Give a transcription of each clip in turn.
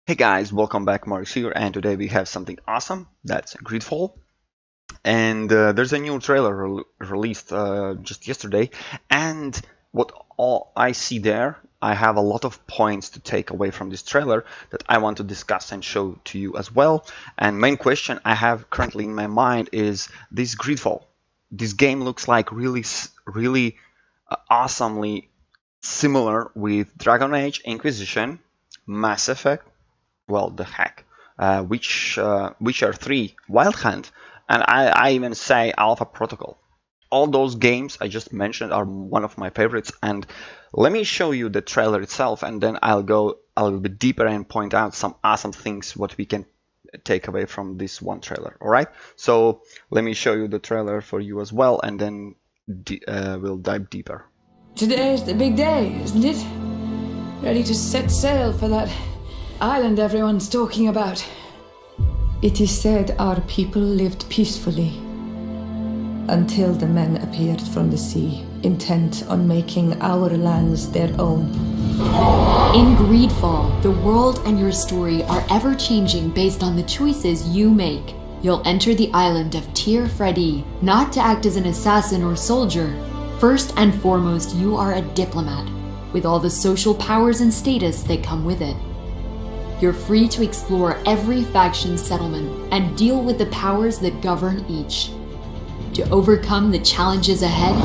Hey guys, welcome back. Marks here, and today we have something awesome. That's GreedFall, and there's a new trailer released just yesterday. And what all I see there, I have a lot of points to take away from this trailer that I want to discuss and show to you as well. And main question I have currently in my mind is this GreedFall. This game looks like really awesomely similar with Dragon Age Inquisition, Mass Effect, well, the hack, Witcher 3, Wild Hunt, and I even say Alpha Protocol. All those games I just mentioned are one of my favorites, and let me show you the trailer itself, and then I'll go a little bit deeper and point out some awesome things what we can take away from this one trailer. All right, so let me show you the trailer for you as well, and then we'll dive deeper. Today's the big day, isn't it? Ready to set sail for that island everyone's talking about. It is said our people lived peacefully until the men appeared from the sea, intent on making our lands their own. In GreedFall, the world and your story are ever-changing based on the choices you make. You'll enter the island of Tir Freddy, not to act as an assassin or soldier. First and foremost, you are a diplomat, with all the social powers and status that come with it. You're free to explore every faction's settlement and deal with the powers that govern each. To overcome the challenges ahead,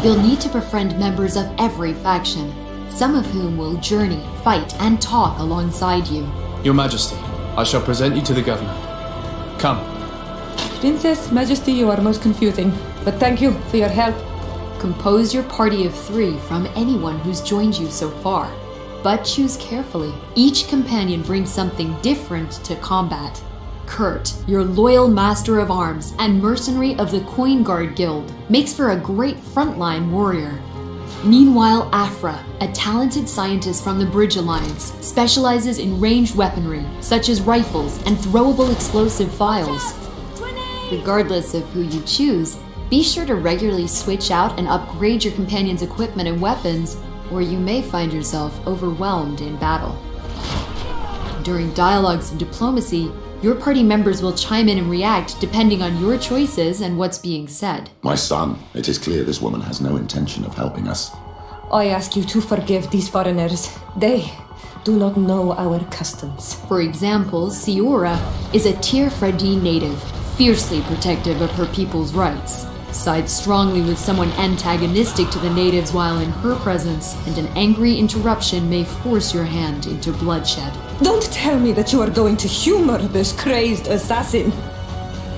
you'll need to befriend members of every faction, some of whom will journey, fight, and talk alongside you. Your Majesty, I shall present you to the Governor. Come. Princess, Majesty, you are most confusing, but thank you for your help. Compose your party of 3 from anyone who's joined you so far. But choose carefully. Each companion brings something different to combat. Kurt, your loyal master of arms and mercenary of the Coin Guard Guild, makes for a great frontline warrior. Meanwhile, Afra, a talented scientist from the Bridge Alliance, specializes in ranged weaponry, such as rifles and throwable explosive files. Regardless of who you choose, be sure to regularly switch out and upgrade your companion's equipment and weapons, or you may find yourself overwhelmed in battle. During dialogues and diplomacy, your party members will chime in and react depending on your choices and what's being said. My son, it is clear this woman has no intention of helping us. I ask you to forgive these foreigners. They do not know our customs. For example, Siora is a Tir Freddy native, fiercely protective of her people's rights. Sides strongly with someone antagonistic to the natives while in her presence, and an angry interruption may force your hand into bloodshed. Don't tell me that you are going to humor this crazed assassin.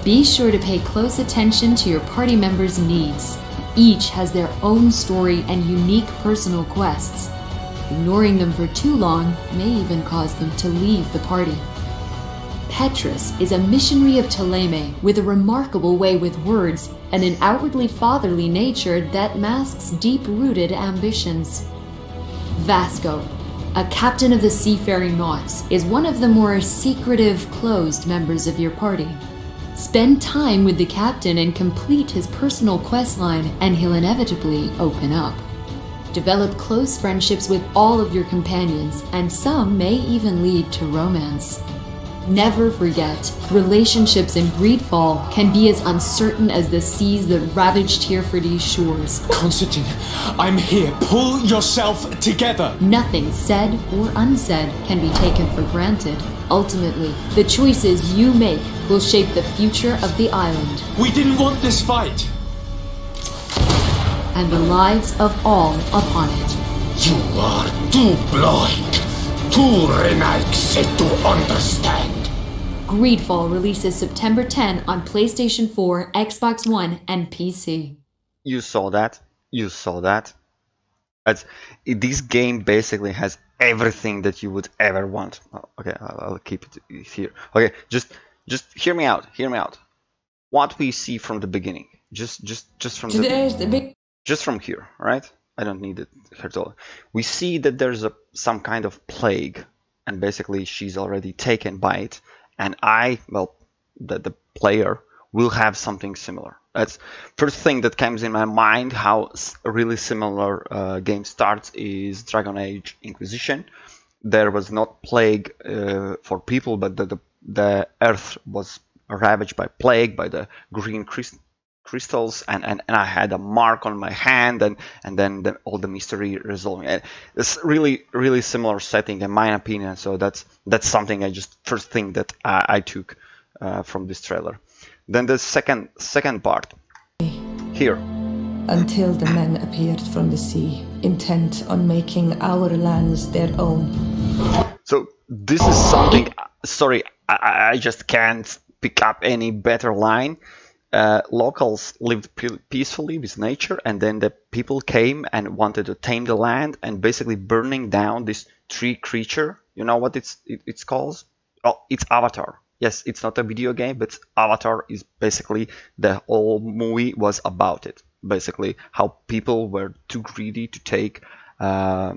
Be sure to pay close attention to your party members' needs. Each has their own story and unique personal quests. Ignoring them for too long may even cause them to leave the party. Petrus is a missionary of Ptolemy with a remarkable way with words and an outwardly fatherly nature that masks deep-rooted ambitions. Vasco, a captain of the seafaring Nauts, is one of the more secretive, closed members of your party. Spend time with the captain and complete his personal questline, and he'll inevitably open up. Develop close friendships with all of your companions, and some may even lead to romance. Never forget, relationships in GreedFall can be as uncertain as the seas that ravage Tir Freddy's shores. Constantine, I'm here. Pull yourself together. Nothing said or unsaid can be taken for granted. Ultimately, the choices you make will shape the future of the island. We didn't want this fight. And the lives of all upon it. You are too blind, too renegade to understand. GreedFall releases September 10 on PlayStation 4, Xbox One, and PC. You saw that. You saw that. This game basically has everything that you would ever want. Oh, okay, I'll keep it here. Okay, just hear me out. Hear me out. What we see from the beginning, just from Today's the big. just from here, right? I don't need it here at all. We see that there's some kind of plague, and basically she's already taken by it. And the player will have something similar. That's first thing that comes in my mind. How a really similar game starts is Dragon Age Inquisition, there was not plague for people, but the earth was ravaged by plague, by the green crystals, and I had a mark on my hand, and then all the mystery resolving. And it's really similar setting in my opinion. So that's something I just first thing that I took from this trailer. Then the second part here. Until the men appeared from the sea, intent on making our lands their own. So this is something, sorry, I just can't pick up any better line. Locals lived peacefully with nature, and then the people came and wanted to tame the land, and basically burning down this tree creature. You know what it's called? Oh, it's Avatar. Yes, it's not a video game, but Avatar is basically the whole movie was about it. Basically, how people were too greedy to take a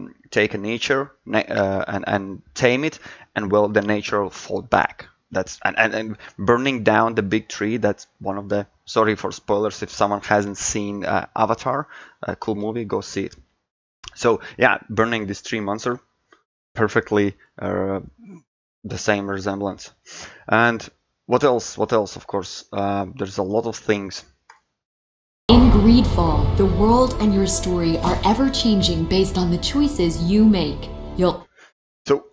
nature and tame it, and well, the nature fought back. That's and burning down the big tree. That's one of the, sorry for spoilers if someone hasn't seen Avatar, a cool movie, go see it. So yeah, burning this tree monster, perfectly the same resemblance. And what else? Of course, there's a lot of things. In GreedFall, the world and your story are ever changing based on the choices you make. So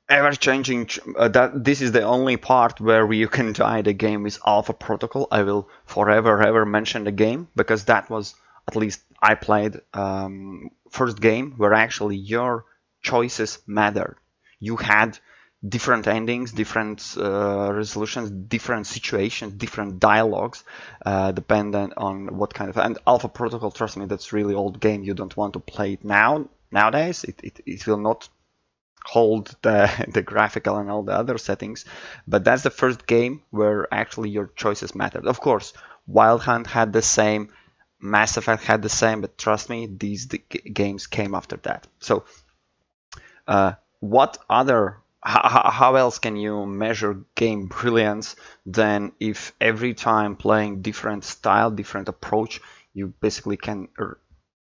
ever changing. That this is the only part where you can die the game with Alpha Protocol. I will forever ever mention the game, because that was, at least I played first game where actually your choices mattered. You had different endings, different resolutions, different situations, different dialogues, dependent on what kind of. And Alpha Protocol, trust me, that's really old game. You don't want to play it nowadays. It will not hold the graphical and all the other settings. But that's the first game where actually your choices mattered. Of course, Wild Hunt had the same, Mass Effect had the same, but trust me, these games came after that. So, what other? How else can you measure game brilliance than if every time playing different style, different approach, you basically can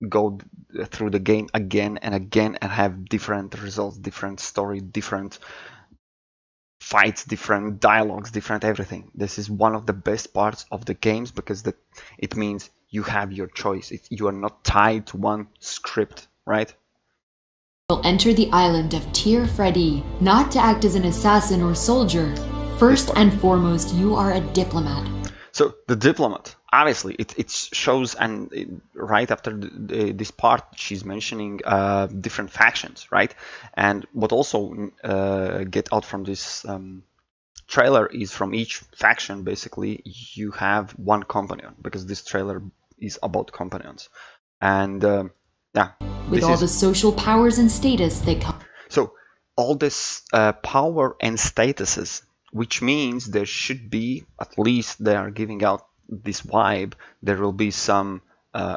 go through the game again and again and have different results, different story, different fights, different dialogues, different everything. This is one of the best parts of the games, because it means you have your choice. You are not tied to one script, right? You'll enter the island of Tir Freddy, not to act as an assassin or soldier. First and foremost, you are a diplomat. So the diplomat, obviously, it shows, and right after this part, she's mentioning different factions, right? And what also get out from this trailer is from each faction, basically, you have one companion, because this trailer is about companions. And yeah. With all the social powers and status that come. So all this power and statuses, which means there should be, at least they are giving out this vibe, there will be some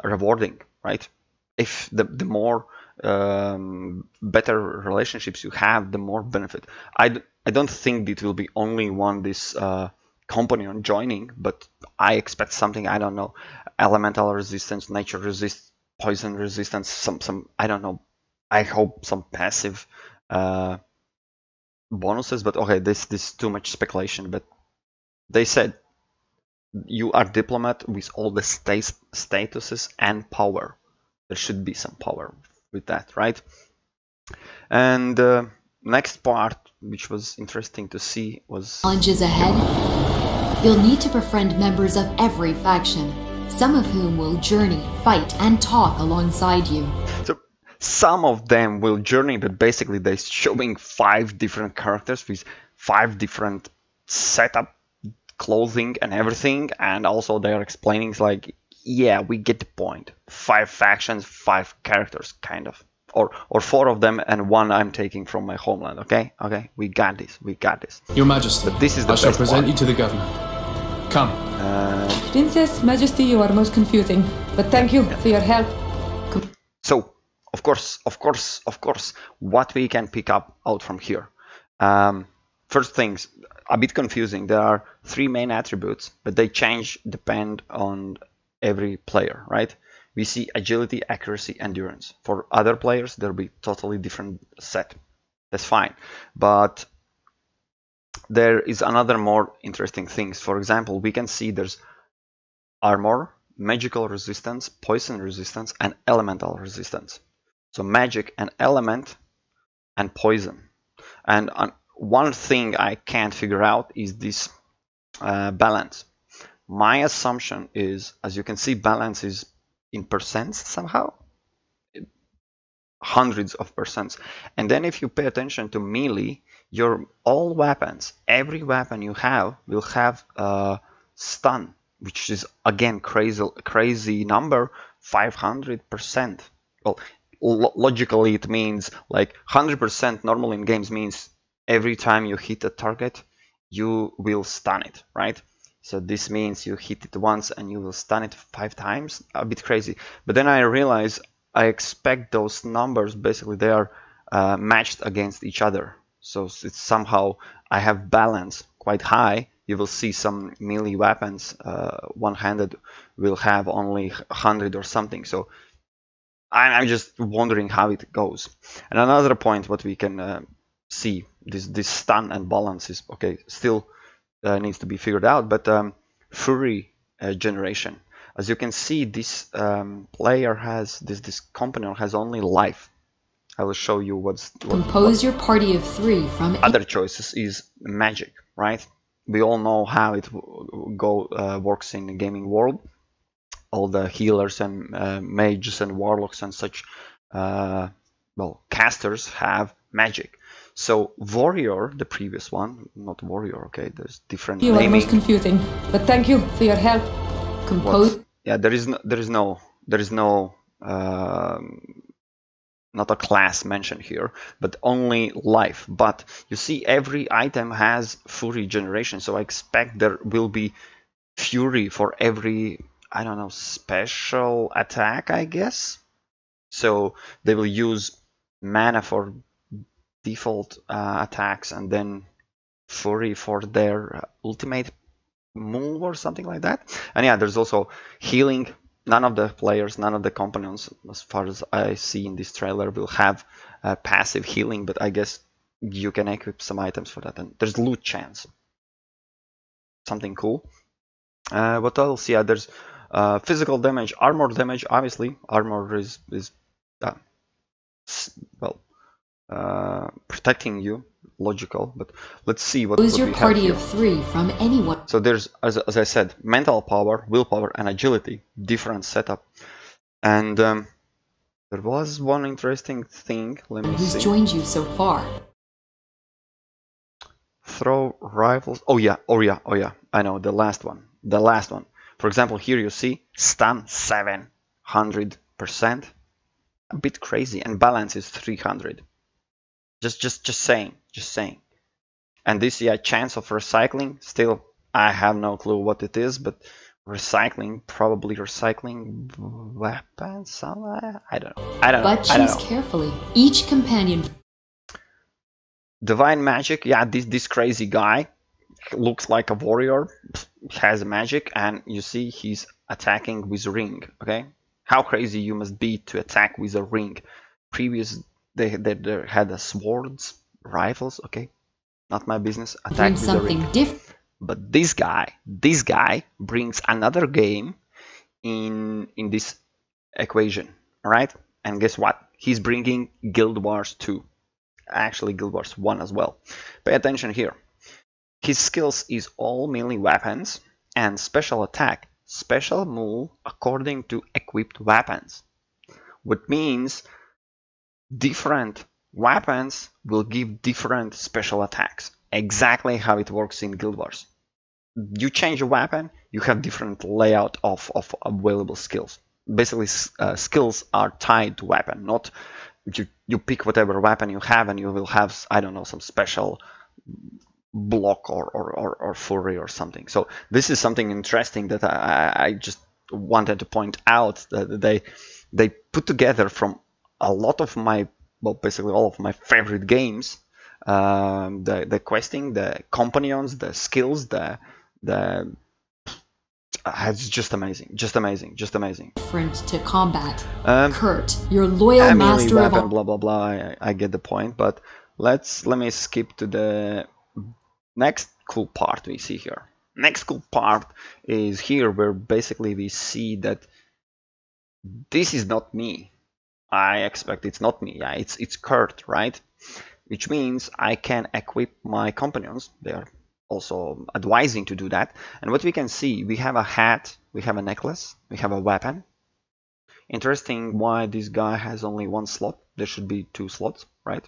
rewarding, right? If the more better relationships you have, the more benefit. I don't think it will be only this companion joining, but I expect something, I don't know, elemental resistance, nature resistance, poison resistance, some I don't know. I hope some passive bonuses, but okay, this is too much speculation. But they said you are diplomat with all the statuses and power. There should be some power with that, right? And next part, which was interesting to see, was challenges ahead. You'll need to befriend members of every faction, some of whom will journey, fight, and talk alongside you. So some of them will journey, but basically they're showing 5 different characters with 5 different setup, clothing, and everything, and also they're explaining like, yeah, we get the point. 5 factions, 5 characters, kind of, or 4 of them, and 1 I'm taking from my homeland. Okay, we got this. Your Majesty, but this is the I shall best present part. you to the governor. Come. Princess, Majesty, you are most confusing, but thank you for your help. So, of course, what we can pick up out from here. First things, a bit confusing. There are 3 main attributes, but they change depend on every player, right? We see agility, accuracy, endurance. For other players, there'll be totally different set. That's fine. But there is another more interesting things. For example, we can see there's armor, magical resistance, poison resistance, and elemental resistance. So magic and element and poison. And one thing I can't figure out is this balance. My assumption is, as you can see, balance is in percents somehow, hundreds of percents. And then if you pay attention to melee, your all weapons, every weapon you have will have stun, which is again crazy number, 500%. Well, logically it means like 100% normal in games means every time you hit a target you will stun it, right? So this means you hit it once and you will stun it 5 times. A bit crazy. But then I realize I expect those numbers, basically they are matched against each other. So it's somehow I have balance quite high. You will see some melee weapons, one-handed will have only 100 or something. So I'm just wondering how it goes. And another point what we can see, this stun and balance is okay, still needs to be figured out, but fury generation. As you can see, this player has, this component has only life. I will show you what's Compose your party of 3 from other choices is magic, right? We all know how it works in the gaming world. All the healers and mages and warlocks and such, well, casters have magic. So warrior, the previous one, not warrior, okay, there's different You naming. are most confusing, but thank you for your help. compose. Yeah, there is no not a class mentioned here, but only life. But you see, every item has fury generation, so I expect there will be fury for every, I don't know, special attack, I guess. So they will use mana for default attacks and then fury for their ultimate move or something like that. And yeah, there's also healing. None of the players, none of the components, as far as I see in this trailer, will have passive healing, but I guess you can equip some items for that. And there's loot chance, something cool. What else? Yeah, there's physical damage, armor damage. Obviously, armor is well, protecting you, logical. But let's see what Compose your we have party here. of 3 from anyone. So there's, as I said, mental power, willpower, and agility. Different setup. And there was one interesting thing. Let me Who's see. joined you so far? Throw rifles. Oh yeah. I know the last one. For example, here you see stun 700%. A bit crazy, and balance is 300. Just saying. And this, yeah, chance of recycling. Still, I have no clue what it is, but recycling, probably recycling weapons. I don't know. But choose carefully. Each companion. Divine magic. Yeah, this crazy guy looks like a warrior, has magic, and you see he's attacking with ring. Okay, how crazy you must be to attack with a ring. Previous they had swords, rifles. Okay, not my business. Attack Bring with a something ring. different. But this guy brings another game in this equation. All right, and guess what? He's bringing Guild Wars 2. Actually, Guild Wars 1 as well. Pay attention here. His skills is all melee weapons and special attack, special move according to equipped weapons. Which means different weapons will give different special attacks. Exactly how it works in Guild Wars. You change a weapon, you have different layout of available skills. Basically, skills are tied to weapon, not you pick whatever weapon you have and you will have, I don't know, some special block or fury or something. So this is something interesting that I just wanted to point out, that they put together from a lot of my, well, basically all of my favorite games, the questing, the companions, the skills, it's just amazing. Different to combat. Um, Kurt, your loyal melee master of weapon, all. blah blah blah. I get the point, but let me skip to the next cool part we see here. Next cool part is here, where basically we see that this is not me. I expect it's not me. Yeah, it's Kurt, right? Which means I can equip my companions. They are also advising to do that. And what we can see, we have a hat, we have a necklace, we have a weapon. Interesting why this guy has only one slot. There should be 2 slots, right?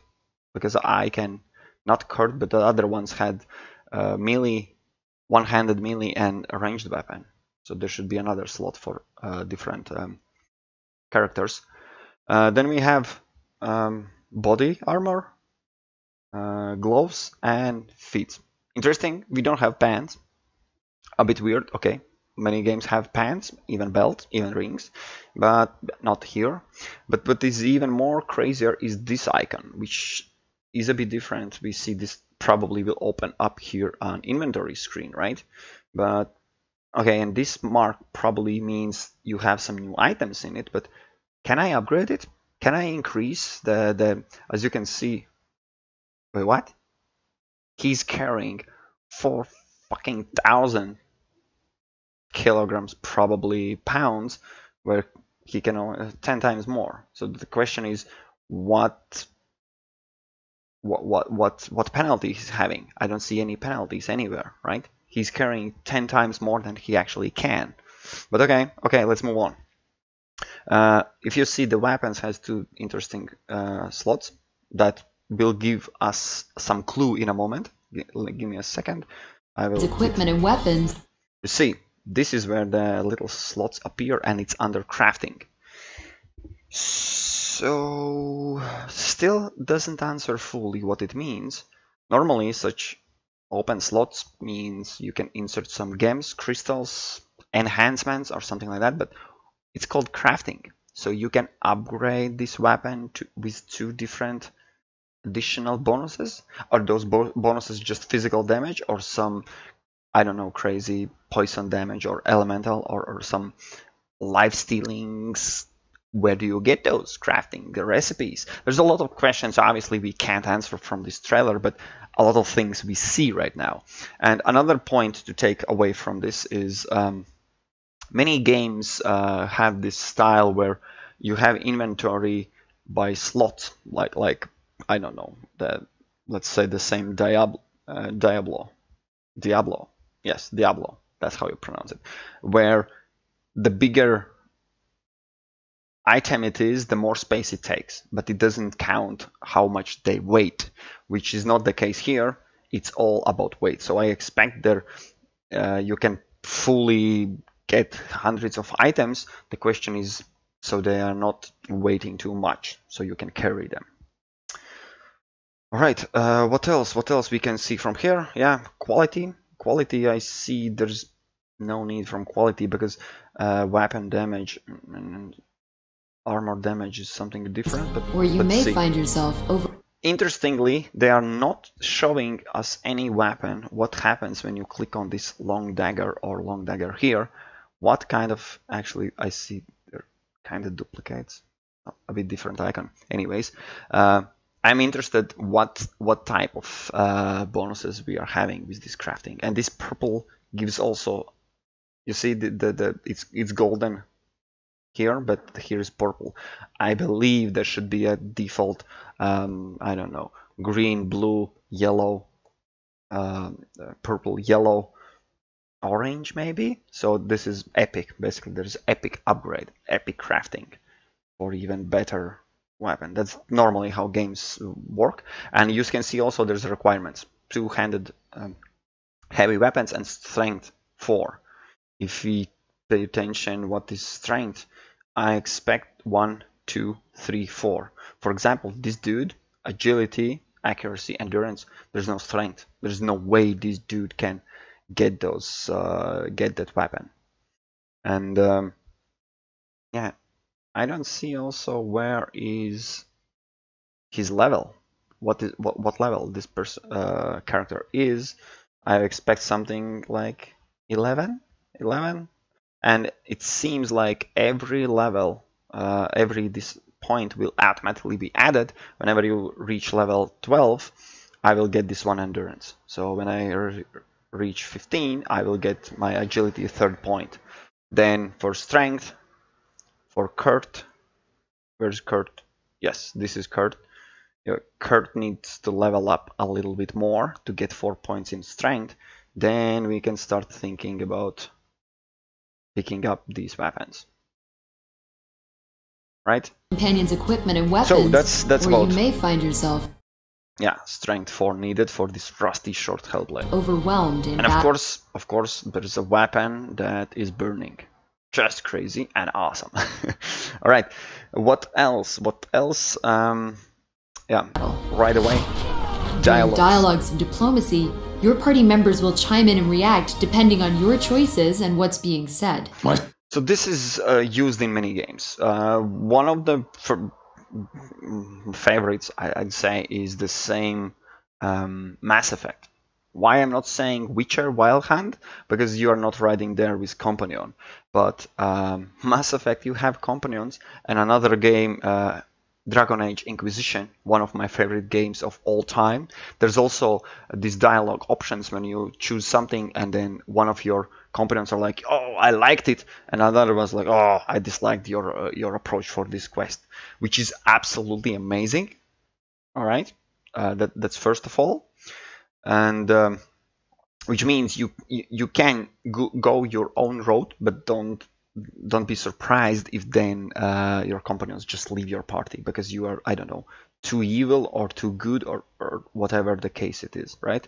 Because I can, not Kurt, but the other ones had melee, one-handed melee and a ranged weapon. So there should be another slot for different characters. Then we have body armor, gloves, and feet. Interesting, we don't have pants. A bit weird, okay. Many games have pants, even belt, even rings, but not here. But what is even more crazier is this icon, which is a bit different. We see this probably will open up here on inventory screen, right? But okay, and this mark probably means you have some new items in it, but can I upgrade it? Can I increase the as you can see, wait, what? He's carrying 4,000 kilograms, probably pounds, where he can 10 times more. So the question is, what penalty he's having? I don't see any penalties anywhere, right? He's carrying 10 times more than he actually can. But okay, let's move on. If you see, the weapons has 2 interesting slots that will give us some clue in a moment. Give me a second. I will. Equipment and weapons. You see, this is where the little slots appear, and it's under crafting. So still doesn't answer fully what it means. Normally such open slots means you can insert some gems, crystals, enhancements or something like that, but it's called crafting. So you can upgrade this weapon with 2 different additional bonuses. Are those bonuses just physical damage, or some, I don't know, crazy poison damage or elemental, or some life stealings? Where do you get those crafting, the recipes? There's a lot of questions obviously we can't answer from this trailer, but a lot of things we see right now. And another point to take away from this is many games have this style where you have inventory by slots, like I don't know, let's say the same Diablo, yes, Diablo, that's how you pronounce it, where the bigger item it is, the more space it takes, but it doesn't count how much they weigh, which is not the case here. It's all about weight. So I expect there you can fully get hundreds of items. The question is, so they are not weighing too much, so you can carry them. All right, what else? What else we can see from here? Yeah, quality. Quality, I see there's no need from quality, because weapon damage and armor damage is something different. But or you may see. Find yourself over. Interestingly, they are not showing us any weapon. What happens when you click on this long dagger or long dagger here? What kind of, actually, I see they're kind of duplicates, a bit different icon. Anyways, I'm interested what type of bonuses we are having with this crafting. And this purple gives also, you see, it's golden here, but here is purple. I believe there should be a default, I don't know, green, blue, yellow, purple, yellow, orange maybe. So this is epic. Basically, there's epic upgrade, epic crafting for even better weapon. That's normally how games work. And you can see also there's requirements: 2-handed heavy weapons and strength 4. If we pay attention, what is strength? I expect 1, 2, 3, 4. For example, this dude, agility, accuracy, endurance. There's no strength. There's no way this dude can get those, get that weapon. And yeah, I don't see also where is his level. What level this character is. I expect something like 11, and it seems like every level, every this point will automatically be added. Whenever you reach level 12, I will get this one endurance. So when I reach 15, I will get my agility 3rd point. Then for strength, for Kurt, where's Kurt? Yes, this is Kurt. Kurt needs to level up a little bit more to get 4 points in strength. Then we can start thinking about picking up these weapons. Right? Companions' equipment and weapons, so that's where about, you may find yourself strength 4 needed for this rusty short hellblade. Overwhelmed in and of course, there is a weapon that is burning. Just crazy and awesome. All right, what else? Right away. During dialogues and diplomacy, your party members will chime in and react depending on your choices and what's being said. So this is used in many games. One of the favorites, I'd say, is the same Mass Effect. Why I'm not saying Witcher Wild Hunt? Because you are not riding there with companion. But Mass Effect, you have companions. And another game, Dragon Age Inquisition, one of my favorite games of all time. There's also these dialogue options when you choose something and then one of your companions are like, oh, I liked it, and another was like, oh, I disliked your approach for this quest, which is absolutely amazing. All right, that's first of all, and which means you can go your own road, but don't be surprised if then your companions just leave your party because you are, I don't know, too evil or too good or whatever the case it is, right?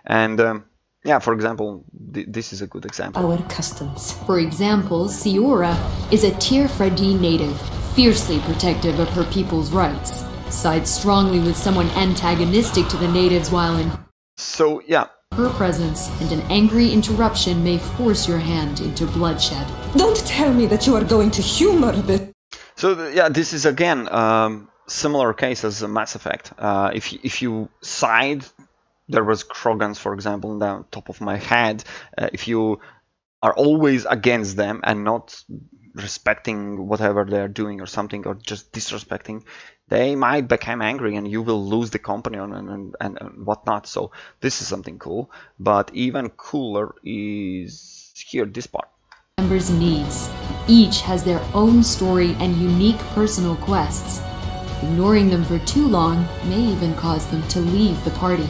And yeah, for example, this is a good example. Our customs. For example, Siora is a Tier Fredi native, fiercely protective of her people's rights. Sides strongly with someone antagonistic to the natives while in So yeah, her presence, and an angry interruption may force your hand into bloodshed. Don't tell me that you are going to humor this. So yeah, this is again similar case as Mass Effect. If you side, there was Krogans, for example, down top of my head. If you are always against them and not respecting whatever they're doing or something, or just disrespecting, they might become angry and you will lose the companion and whatnot. So this is something cool. But even cooler is here, this part. Members' needs. Each has their own story and unique personal quests. Ignoring them for too long may even cause them to leave the party.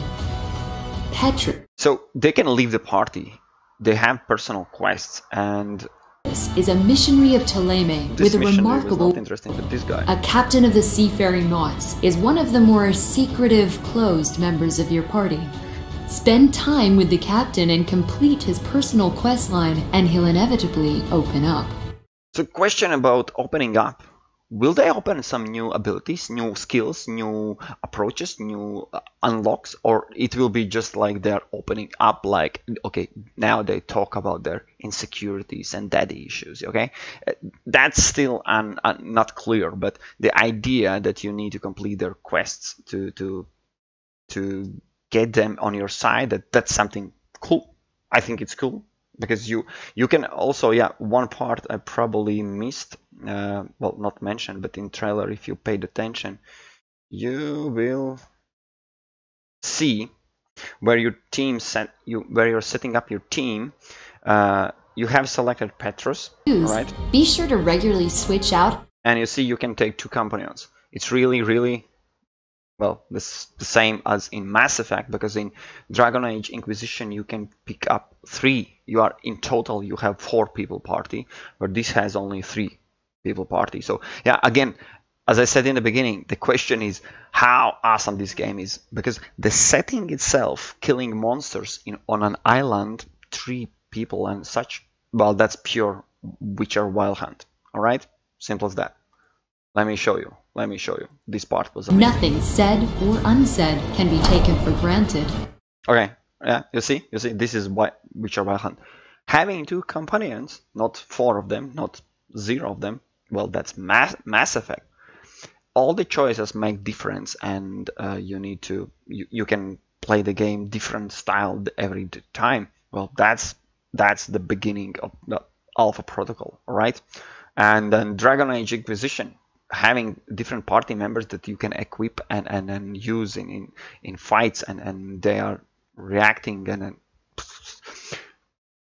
So they can leave the party. They have personal quests, and This is a missionary of Ptolemy with a remarkable. Not interesting, but this guy. A captain of the seafaring Nauts is one of the more secretive, closed members of your party. Spend time with the captain and complete his personal quest line, and he'll inevitably open up. So, question about opening up. Will they open some new abilities, new skills, new approaches, new unlocks, or it will be just like they're opening up, like, okay, now they talk about their insecurities and daddy issues, okay? That's still not clear, but the idea that you need to complete their quests to get them on your side, that's something cool. I think it's cool. Because you can also, yeah, one part I probably missed, well, not mentioned, but in trailer, if you paid attention, you will see where your team where you're setting up your team. You have selected Petrus, right? Be sure to regularly switch out. And you see you can take 2 companions. It's really, well, this the same as in Mass Effect, because in Dragon Age Inquisition you can pick up 3. You are in total, you have 4 people party, but this has only 3 people party. So yeah, again, as I said in the beginning, the question is how awesome this game is, because the setting itself, killing monsters on an island, 3 people and such, well, that's pure Witcher Wild Hunt. All right, simple as that. Let me show you. This part was amazing. Nothing said or unsaid can be taken for granted. Okay, yeah, you see, this is Witcher Wild Hunt. Having 2 companions, not 4 of them, not 0 of them, well, that's Mass Effect. All the choices make difference, and you need to, you can play the game different style every time. Well, that's the beginning of the Alpha Protocol, all right? And then Dragon Age Inquisition having different party members that you can equip and use in fights, and they are reacting, and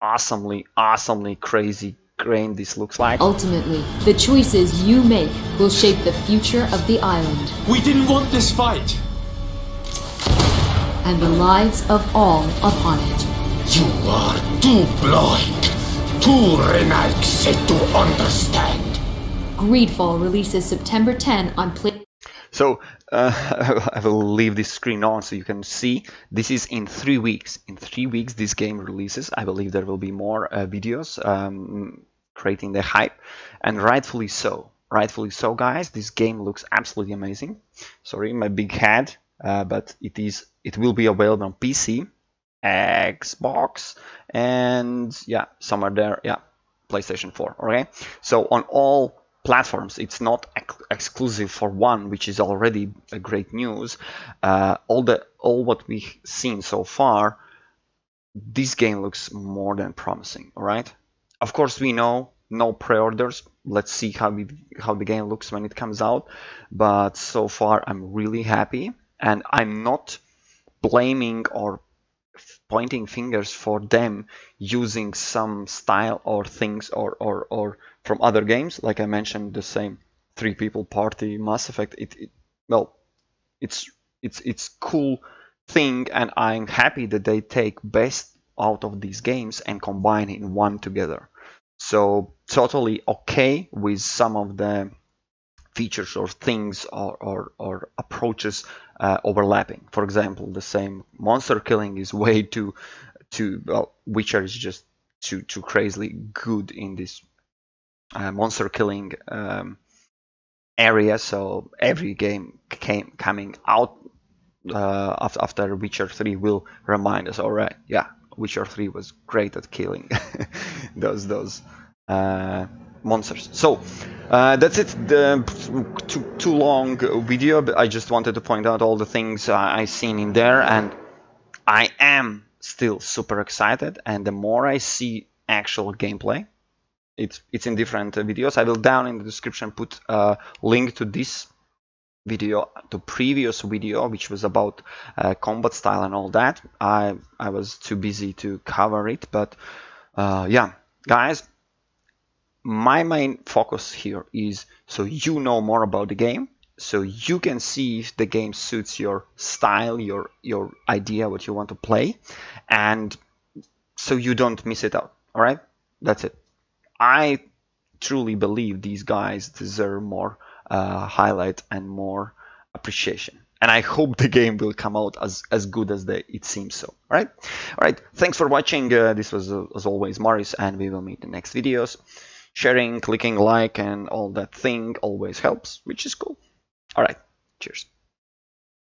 awesomely crazy grain this looks like. Ultimately, the choices you make will shape the future of the island We didn't want this fight. and the lives of all upon it. You are too blind, too relaxed to understand. GreedFall releases September 10 on Play. So I will leave this screen on so you can see. This is in 3 weeks. In 3 weeks this game releases. I believe there will be more videos creating the hype, and rightfully so. Rightfully so, guys. This game looks absolutely amazing. Sorry, my big head, but it will be available on PC, Xbox, and yeah, somewhere there, yeah, PlayStation 4. Okay, so on all platforms. It's not exclusive for one, which is already a great news. All what we've seen so far, this game looks more than promising. All right. Of course, we know no pre-orders. Let's see how the game looks when it comes out. But so far, I'm really happy, and I'm not blaming or pointing fingers for them using some style or things or from other games. Like I mentioned, the same 3 people party Mass Effect. It's cool thing, and I'm happy that they take best out of these games and combine in one together. So totally okay with some of the features or things or approaches overlapping. For example, the same monster killing is way too well, Witcher is just too crazily good in this monster killing area. So every game coming out after Witcher 3 will remind us, all right, yeah, Witcher 3 was great at killing those monsters. So that's it. The too long video, but I just wanted to point out all the things I seen in there, and I am still super excited. And the more I see actual gameplay, it's in different videos. I will down in the description put a link to this video, to previous video, which was about combat style and all that. I was too busy to cover it, but yeah, guys, my main focus here is so you know more about the game, so you can see if the game suits your style, your idea, what you want to play, and so you don't miss it out. All right, that's it. I truly believe these guys deserve more highlight and more appreciation, and I hope the game will come out as good as it seems so. All right, thanks for watching. This was as always Maurice, and we will meet in the next videos. Sharing, clicking like, and all that thing always helps, which is cool. All right, cheers.